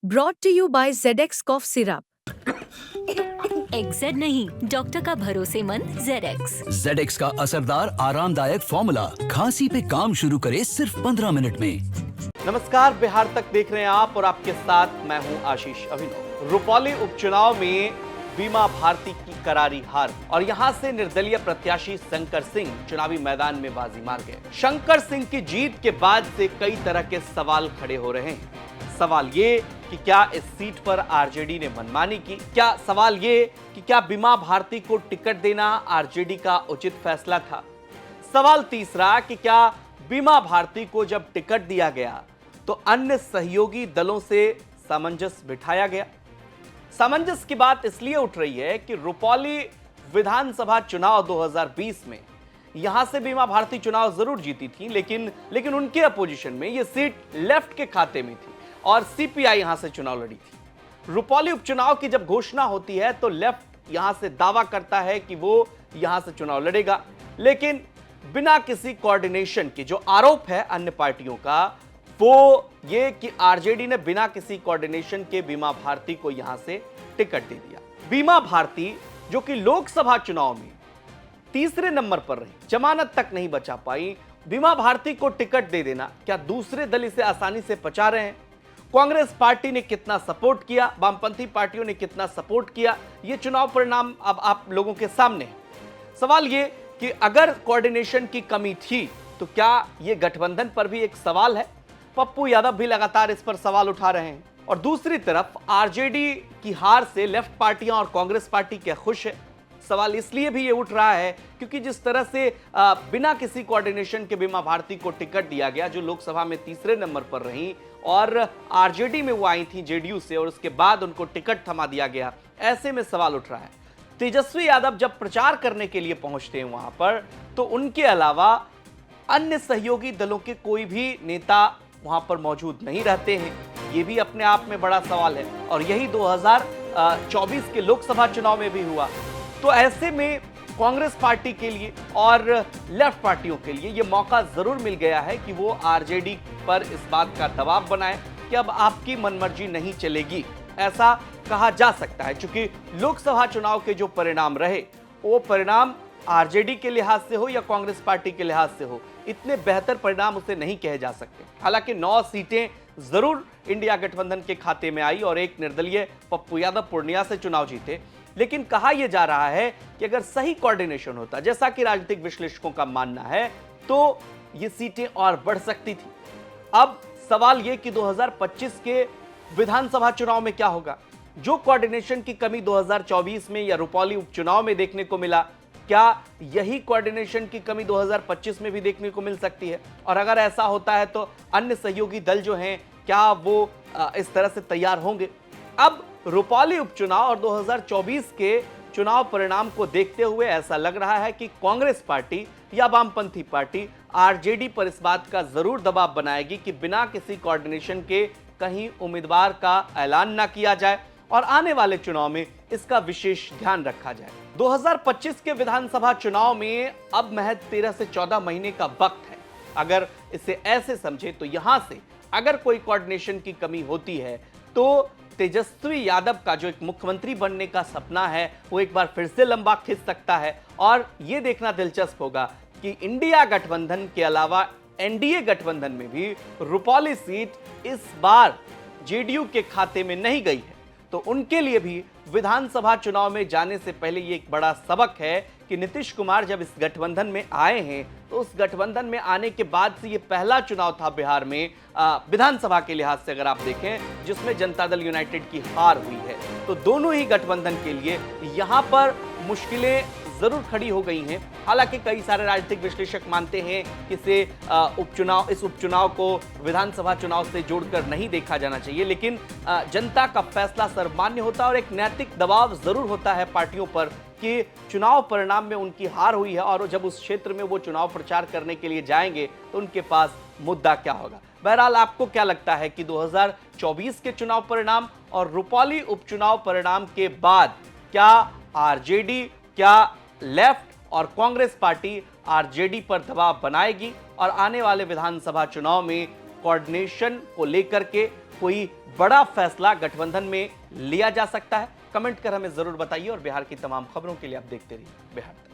Brought to you by ZX Cough Syrup. XZ नहीं, doctor का भरोसेमंद ZX। ZX का असरदार आरामदायक फॉर्मूला खांसी पे काम शुरू करे सिर्फ 15 मिनट में। नमस्कार, बिहार तक देख रहे हैं आप और आपके साथ मैं हूं आशीष अभिनव। रुपौली उपचुनाव में बीमा भारती की करारी हार और यहां से निर्दलीय प्रत्याशी शंकर सिंह चुनावी मैदान में बाजी मार गए। शंकर सिंह की जीत के बाद से कई तरह के सवाल खड़े हो रहे हैं। सवाल ये कि क्या इस सीट पर आरजेडी ने मनमानी की, क्या सवाल ये कि क्या बीमा भारती को टिकट देना आरजेडी का उचित फैसला था। सवाल तीसरा कि क्या बीमा भारती को जब टिकट दिया गया तो अन्य सहयोगी दलों से सामंजस्य बिठाया गया। सामंजस्य की बात इसलिए उठ रही है कि रुपौली विधानसभा चुनाव 2020 में यहां से बीमा भारती चुनाव जरूर जीती थी, लेकिन उनके अपोजिशन में यह सीट लेफ्ट के खाते में थी और सीपीआई यहां से चुनाव लड़ी थी। रुपौली उपचुनाव की जब घोषणा होती है तो लेफ्ट यहां से दावा करता है कि वो यहां से चुनाव लड़ेगा, लेकिन बिना किसी कोऑर्डिनेशन के जो आरोप है अन्य पार्टियों का वो ये कि आरजेडी ने बिना किसी कोऑर्डिनेशन के बीमा भारती को यहां से टिकट दे दिया। बीमा भारती जो कि लोकसभा चुनाव में तीसरे नंबर पर रही, जमानत तक नहीं बचा पाई, बीमा भारती को टिकट दे देना क्या दूसरे दल इसे आसानी से पचा रहे हैं? कांग्रेस पार्टी ने कितना सपोर्ट किया, वामपंथी पार्टियों ने कितना सपोर्ट किया, यह चुनाव परिणाम अब आप लोगों के सामने है। सवाल यह कि अगर कोऑर्डिनेशन की कमी थी तो क्या यह गठबंधन पर भी एक सवाल है? पप्पू यादव भी लगातार इस पर सवाल उठा रहे हैं। और दूसरी तरफ आरजेडी की हार से लेफ्ट पार्टियां और कांग्रेस पार्टी क्या खुश है? सवाल इसलिए भी ये उठ रहा है क्योंकि जिस तरह से बिना किसी कोऑर्डिनेशन के बीमा भारती को टिकट दिया गया, जो लोकसभा में तीसरे नंबर पर रही और आरजेडी में वो आई थी जेडीयू से, और उसके बाद उनको टिकट थमा दिया गया, ऐसे में सवाल उठ रहा है। तेजस्वी यादव जब प्रचार करने के लिए पहुंचते हैं वहां पर, तो उनके अलावा अन्य सहयोगी दलों के कोई भी नेता वहां पर मौजूद नहीं रहते हैं। ये भी अपने आप में बड़ा सवाल है और यही 2024 के लोकसभा चुनाव में भी हुआ। तो ऐसे में कांग्रेस पार्टी के लिए और लेफ्ट पार्टियों के लिए यह मौका जरूर मिल गया है कि वो आरजेडी पर इस बात का दबाव बनाए कि अब आपकी मनमर्जी नहीं चलेगी, ऐसा कहा जा सकता है। क्योंकि लोकसभा चुनाव के जो परिणाम रहे वो परिणाम आरजेडी के लिहाज से हो या कांग्रेस पार्टी के लिहाज से हो, इतने बेहतर परिणाम उसे नहीं कहे जा सकते। हालांकि 9 सीटें जरूर इंडिया गठबंधन के खाते में आई और एक निर्दलीय पप्पू यादव पूर्णिया से चुनाव जीते, लेकिन कहा यह जा रहा है कि अगर सही कोऑर्डिनेशन होता, जैसा कि राजनीतिक विश्लेषकों का मानना है, तो ये सीटें और बढ़ सकती थी। अब सवाल यह कि 2025 के विधानसभा चुनाव में क्या होगा? जो कोऑर्डिनेशन की कमी 2024 में या रुपौली उपचुनाव में देखने को मिला, क्या यही कोऑर्डिनेशन की कमी 2025 में भी देखने को मिल सकती है? और अगर ऐसा होता है तो अन्य सहयोगी दल जो हैं, क्या वो इस तरह से तैयार होंगे? अब रुपौली उपचुनाव और 2024 के चुनाव परिणाम को देखते हुए ऐसा लग रहा है कि कांग्रेस पार्टी या वामपंथी पार्टी आरजेडी पर इस बात का जरूर दबाव बनाएगी कि बिना किसी कोऑर्डिनेशन के कहीं उम्मीदवार का ऐलान ना किया जाए और आने वाले चुनाव में इसका विशेष ध्यान रखा जाए। 2025 के विधानसभा चुनाव में अब महज 13 से 14 महीने का वक्त है। अगर इसे ऐसे समझे तो यहां से अगर कोई कोऑर्डिनेशन की कमी होती है तो तेजस्वी यादव का जो एक मुख्यमंत्री बनने का सपना है वो एक बार फिर से लंबा खिंच सकता है। और यह देखना दिलचस्प होगा कि इंडिया गठबंधन के अलावा एनडीए गठबंधन में भी रुपौली सीट इस बार जेडीयू के खाते में नहीं गई है। तो उनके लिए भी विधानसभा चुनाव में जाने से पहले ये एक बड़ा सबक है कि नीतीश कुमार जब इस गठबंधन में आए हैं तो उस गठबंधन में आने के बाद से ये पहला चुनाव था बिहार में विधानसभा के लिहाज से अगर आप देखें जिसमें जनता दल यूनाइटेड की हार हुई है। तो दोनों ही गठबंधन के लिए यहां पर मुश्किलें जरूर खड़ी हो गई हैं। हालांकि कई सारे राजनीतिक विश्लेषक मानते हैं कि इस उपचुनाव को विधानसभा चुनाव से जोड़कर नहीं देखा जाना चाहिए, लेकिन जनता का फैसला सर्वमान्य होता है और एक नैतिक दबाव जरूर होता है पार्टियों पर कि चुनाव परिणाम में उनकी हार हुई है और जब उस क्षेत्र में वो चुनाव प्रचार करने के लिए जाएंगे तो उनके पास मुद्दा क्या होगा। बहरहाल आपको क्या लगता है कि 2024 के चुनाव परिणाम और रुपौली उपचुनाव परिणाम के बाद क्या आरजेडी, क्या लेफ्ट और कांग्रेस पार्टी आरजेडी पर दबाव बनाएगी और आने वाले विधानसभा चुनाव में कोऑर्डिनेशन को लेकर के कोई बड़ा फैसला गठबंधन में लिया जा सकता है? कमेंट कर हमें जरूर बताइए और बिहार की तमाम खबरों के लिए आप देखते रहिए बिहार तक।